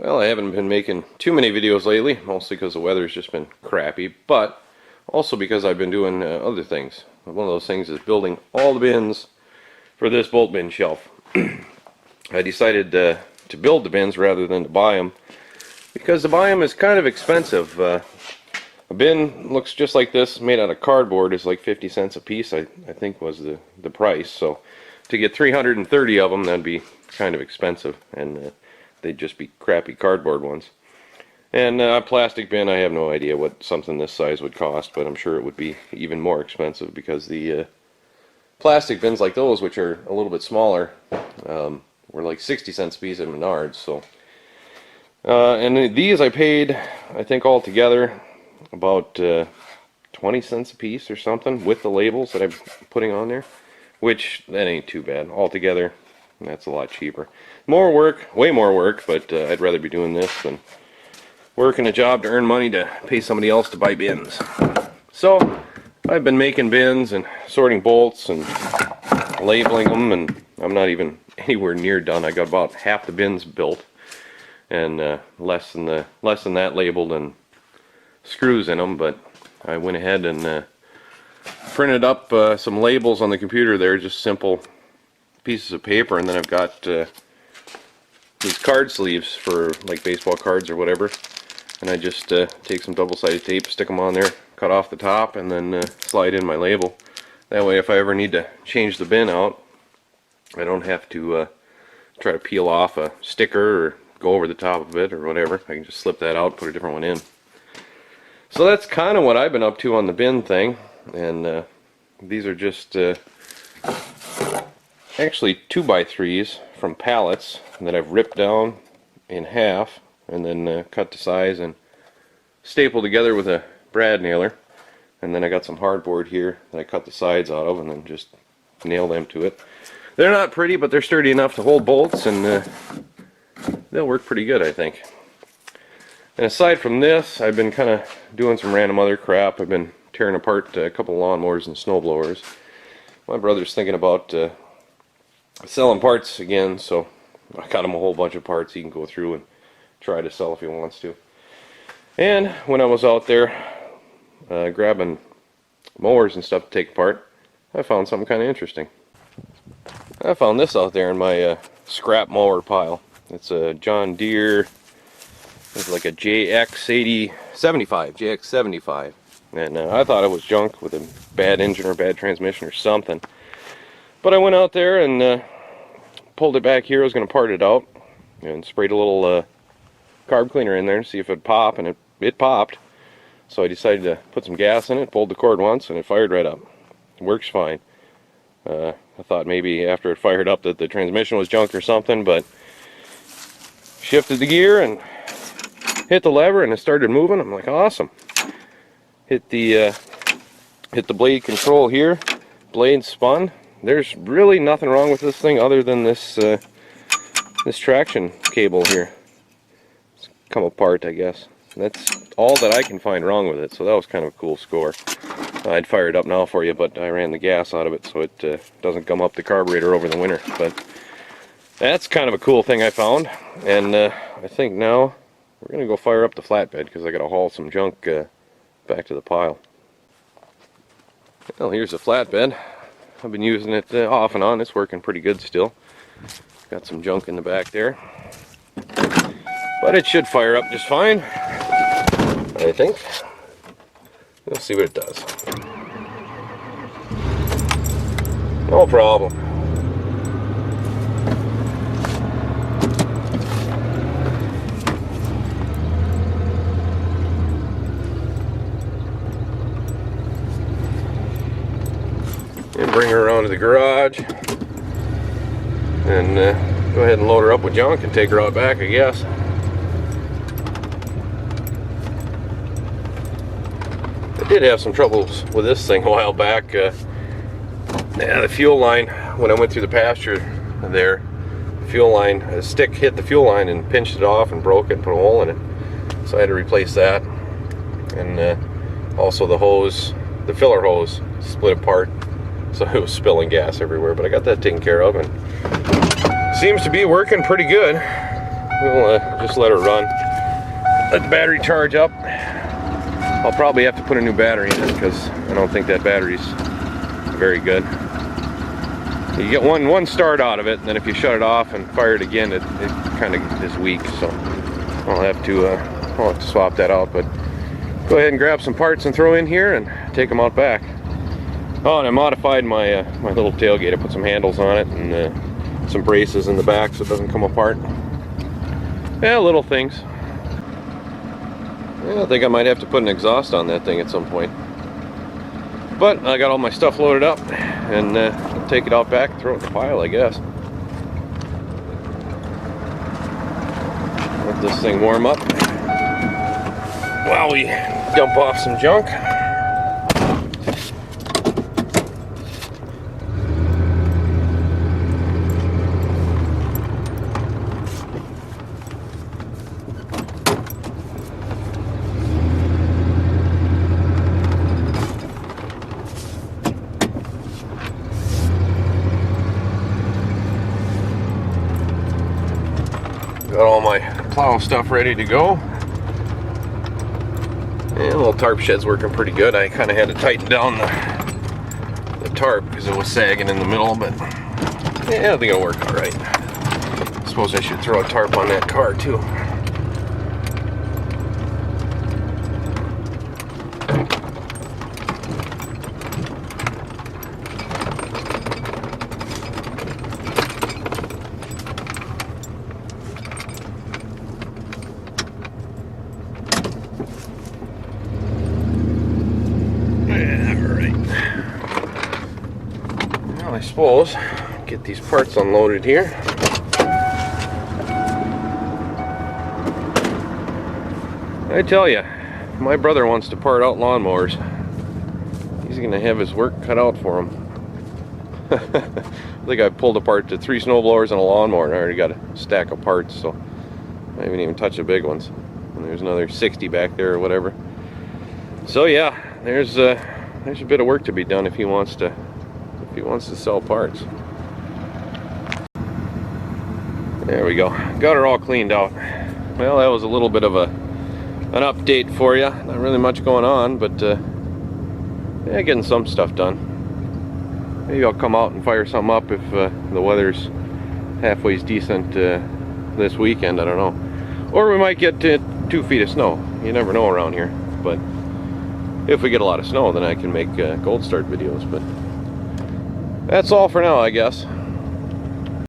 Well, I haven't been making too many videos lately, mostly because the weather's just been crappy, but also because I've been doing other things. One of those things is building all the bins for this bolt bin shelf. I decided to build the bins rather than to buy them, because to buy them is kind of expensive. A bin looks just like this, made out of cardboard, is like 50 cents a piece, I think was the price. So to get 330 of them, that'd be kind of expensive, and they'd just be crappy cardboard ones. And a plastic bin, I have no idea what something this size would cost, but I'm sure it would be even more expensive, because the plastic bins like those, which are a little bit smaller, were like 60 cents a piece at Menards. So, and these I paid, I think altogether, about 20 cents a piece or something, with the labels that I'm putting on there, which that ain't too bad. Altogether, that's a lot cheaper. More work, way more work, but I'd rather be doing this than working a job to earn money to pay somebody else to buy bins. So I've been making bins and sorting bolts and labeling them, and I'm not even anywhere near done. I got about half the bins built, and less than that labeled and screws in them. But I went ahead and printed up some labels on the computer there, just simple pieces of paper, and then I've got these card sleeves for like baseball cards or whatever, and I just take some double-sided tape, stick them on there, cut off the top, and then slide in my label. That way, if I ever need to change the bin out, I don't have to try to peel off a sticker or go over the top of it or whatever. I can just slip that out, put a different one in. So that's kind of what I've been up to on the bin thing, and these are just actually 2x3s from pallets that I've ripped down in half and then cut to size and stapled together with a brad nailer. And then I got some hardboard here that I cut the sides out of and then just nailed them to it. They're not pretty, but they're sturdy enough to hold bolts, and they'll work pretty good, I think. And aside from this, I've been kind of doing some random other crap. I've been tearing apart a couple lawnmowers and snowblowers. My brother's thinking about selling parts again, so I got him a whole bunch of parts he can go through and try to sell if he wants to. And when I was out there grabbing mowers and stuff to take apart, I found something kind of interesting. I found this out there in my scrap mower pile. It's a John Deere, it's like a JX75, and I thought it was junk with a bad engine or bad transmission or something. But I went out there and pulled it back here. I was going to part it out and sprayed a little carb cleaner in there and see if it'd pop, and it popped. So I decided to put some gas in it, pulled the cord once, and it fired right up. It works fine. I thought maybe after it fired up that the transmission was junk or something, but shifted the gear and hit the lever and it started moving. I'm like, awesome. Hit the blade control here. Blade spun. There's really nothing wrong with this thing other than this this traction cable here. It's come apart, I guess. That's all that I can find wrong with it, so that was kind of a cool score. I'd fire it up now for you, but I ran the gas out of it so it doesn't gum up the carburetor over the winter. But that's kind of a cool thing I found, and I think now we're going to go fire up the flatbed because I got to haul some junk back to the pile. Well, here's the flatbed. I've been using it off and on. It's working pretty good still. Got some junk in the back there, but it should fire up just fine, I think. Let's see what it does. No problem. And bring her around to the garage and go ahead and load her up with junk and take her out back, I guess. I did have some troubles with this thing a while back. Yeah, the fuel line, when I went through the pasture there, fuel line, a stick hit the fuel line and pinched it off and broke it and put a hole in it. So I had to replace that. And also the hose, the filler hose, split apart. So it was spilling gas everywhere, but I got that taken care of and seems to be working pretty good. we'll just let her run. Let the battery charge up. I'll probably have to put a new battery in it because I don't think that battery's very good. You get one start out of it, and then if you shut it off and fire it again, it kind of is weak. So I'll have to swap that out. But go ahead and grab some parts and throw in here and take them out back. Oh, and I modified my my little tailgate. I put some handles on it and some braces in the back so it doesn't come apart. Yeah, little things. Yeah, I think I might have to put an exhaust on that thing at some point. But I got all my stuff loaded up, and take it out back and throw it in the pile, I guess. Let this thing warm up while we dump off some junk. Got all my plow stuff ready to go. And the little tarp shed's working pretty good. I kind of had to tighten down the tarp because it was sagging in the middle, but yeah, I think it'll work all right. I suppose I should throw a tarp on that car too. I suppose get these parts unloaded here. I tell you, my brother wants to part out lawnmowers. He's gonna have his work cut out for him. I think I pulled apart the 3 snowblowers and a lawnmower, and I already got a stack of parts, so I haven't even touched the big ones. And there's another 60 back there or whatever. So yeah, there's a bit of work to be done if he wants to sell parts. There we go. Got her all cleaned out. Well, that was a little bit of an update for you. Not really much going on, but yeah, getting some stuff done. Maybe I'll come out and fire something up if the weather's halfway decent this weekend. I don't know. Or we might get 2 feet of snow. You never know around here. But if we get a lot of snow, then I can make Gold Start videos. But that's all for now, I guess.